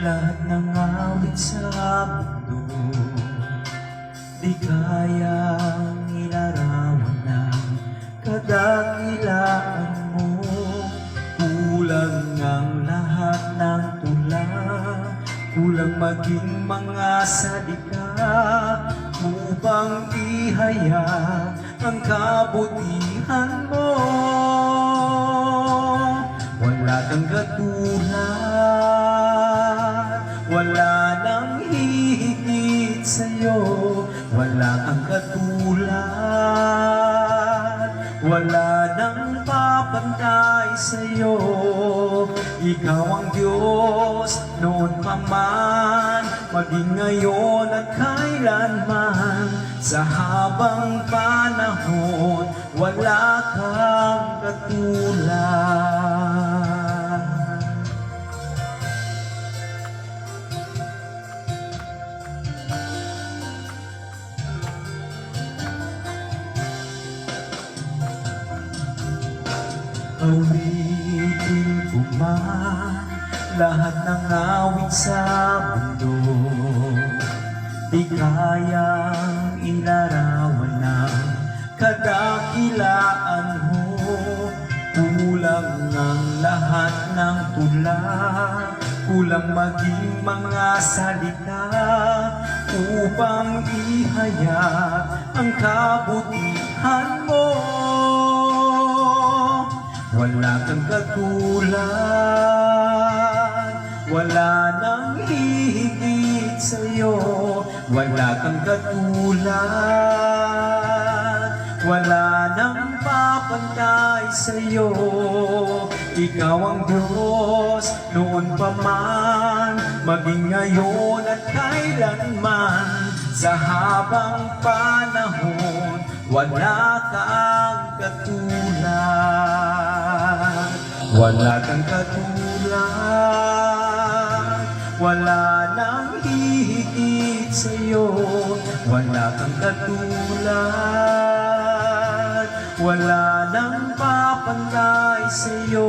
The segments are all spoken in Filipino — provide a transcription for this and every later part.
Lahat ng awit sa mundo di kayang ilarawan ng kadakilaan mo. Kulang ang lahat ng tula, kulang maging mga salita upang ihayag ang kabutihan mo. Wala kang katulad, wala nang hihigit sa'yo. Wala kang katulad, wala nang papantay sa'yo. Ikaw ang Diyos noon pa man, maging ngayon at kailanman. Sa habang panahon, wala kang katulad. Awitin ko man lahat ng awit sa mundo, di kayang ilarawan ng kadakilaan mo. Kulang ang lahat ng tula, kulang maging mga salita upang ihayag ang kabutihan mo. Wala kang katulad, wala nang hihigit sa'yo. Wala kang katulad, wala nang papantay sa'yo. Ikaw ang Diyos noon pa man, maging ngayon at kailanman. Sa habang panahon, wala kang katulad. Wala kang katulad, wala nang hihigit sa'yo. Wala kang katulad, wala nang papantay sa'yo.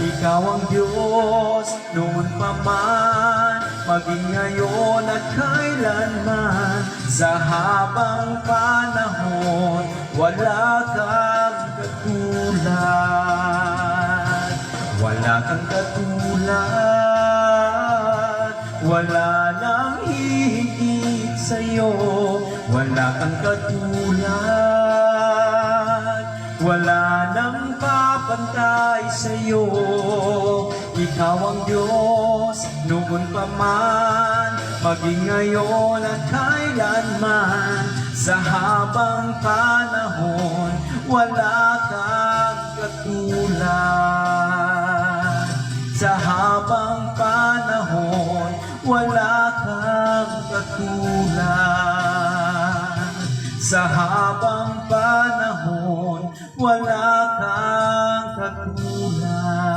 Ikaw ang Diyos noon pa man, maging ngayon at kailanman. Sa habang panahon, wala kang katulad. Wala kang katulad, wala nang hihigit sa'yo. Wala kang katulad, wala nang papantay sa'yo. Ikaw ang Diyos noon pa man, maging ngayon at kailanman. Sa habang panahon, wala kang katulad. Sa habang panahon, wala kang katulad. Sa habang panahon, wala kang katulad.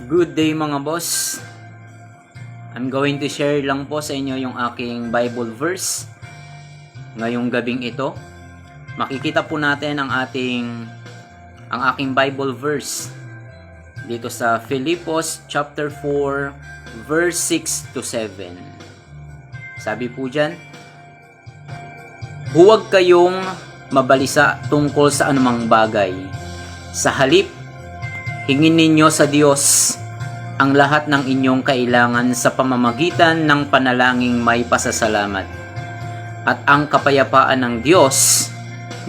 Good day mga boss. I'm going to share lang po sa inyo yung aking Bible verse ngayong gabing ito. Makikita po natin ang aking Bible verse dito sa Filipos chapter 4 verse 6 to 7. Sabi po diyan, huwag kayong mabalisa tungkol sa anumang bagay. Sa halip, hingin ninyo sa Diyos ang lahat ng inyong kailangan sa pamamagitan ng panalangin may pasasalamat. At ang kapayapaan ng Diyos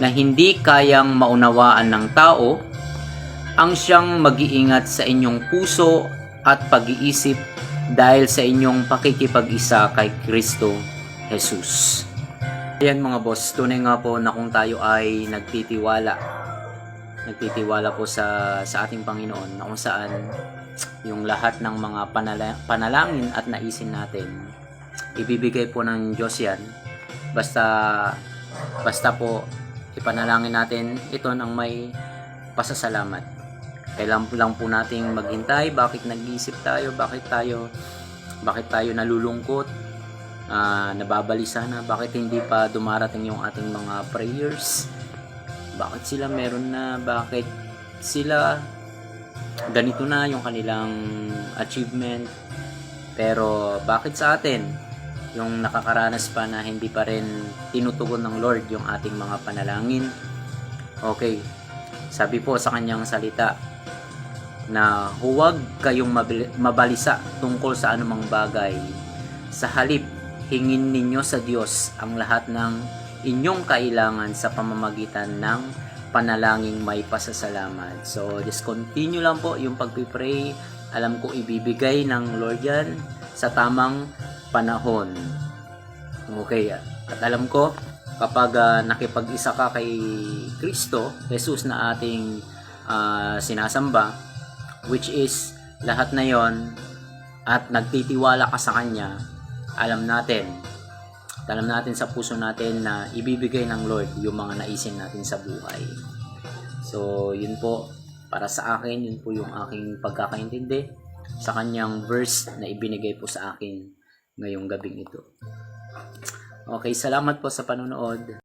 na hindi kayang maunawaan ng tao, ang siyang mag-iingat sa inyong puso at pag-iisip dahil sa inyong pakikipag-isa kay Kristo Jesus. Ayan mga boss, tunay nga po na kung tayo ay nagtitiwala po sa ating Panginoon, na kung saan yung lahat ng mga panalangin at naisin natin, ibibigay po ng Diyos yan. Basta po ipanalangin natin ito ng may pasasalamat. Kailangan lang po nating maghintay. Bakit nag-iisip tayo? Bakit tayo nalulungkot? Nababalisa na? Bakit hindi pa dumarating yung ating mga prayers? bakit sila meron na, bakit sila ganito na yung kanilang achievement, pero bakit sa atin yung nakakaranas pa na hindi pa rin tinutugon ng Lord yung ating mga panalangin? Okay, sabi po sa kanyang salita na huwag kayong mabalisa tungkol sa anumang bagay. Sa halip, hingin ninyo sa Diyos ang lahat ng inyong kailangan sa pamamagitan ng panalangin may pasasalamat. So, just continue lang po yung pagpipray. Alam ko ibibigay ng Lord yan sa tamang panahon. Okay, at alam ko kapag nakipag-isa ka kay Kristo, Jesus na ating sinasamba, which is lahat na yon, at nagtitiwala ka sa Kanya, alam natin sa puso natin na ibibigay ng Lord yung mga naisin natin sa buhay. So, yun po, para sa akin, yun po yung aking pagkakaintindi sa kanyang verse na ibinigay po sa akin ngayong gabing ito. Okay, salamat po sa panonood.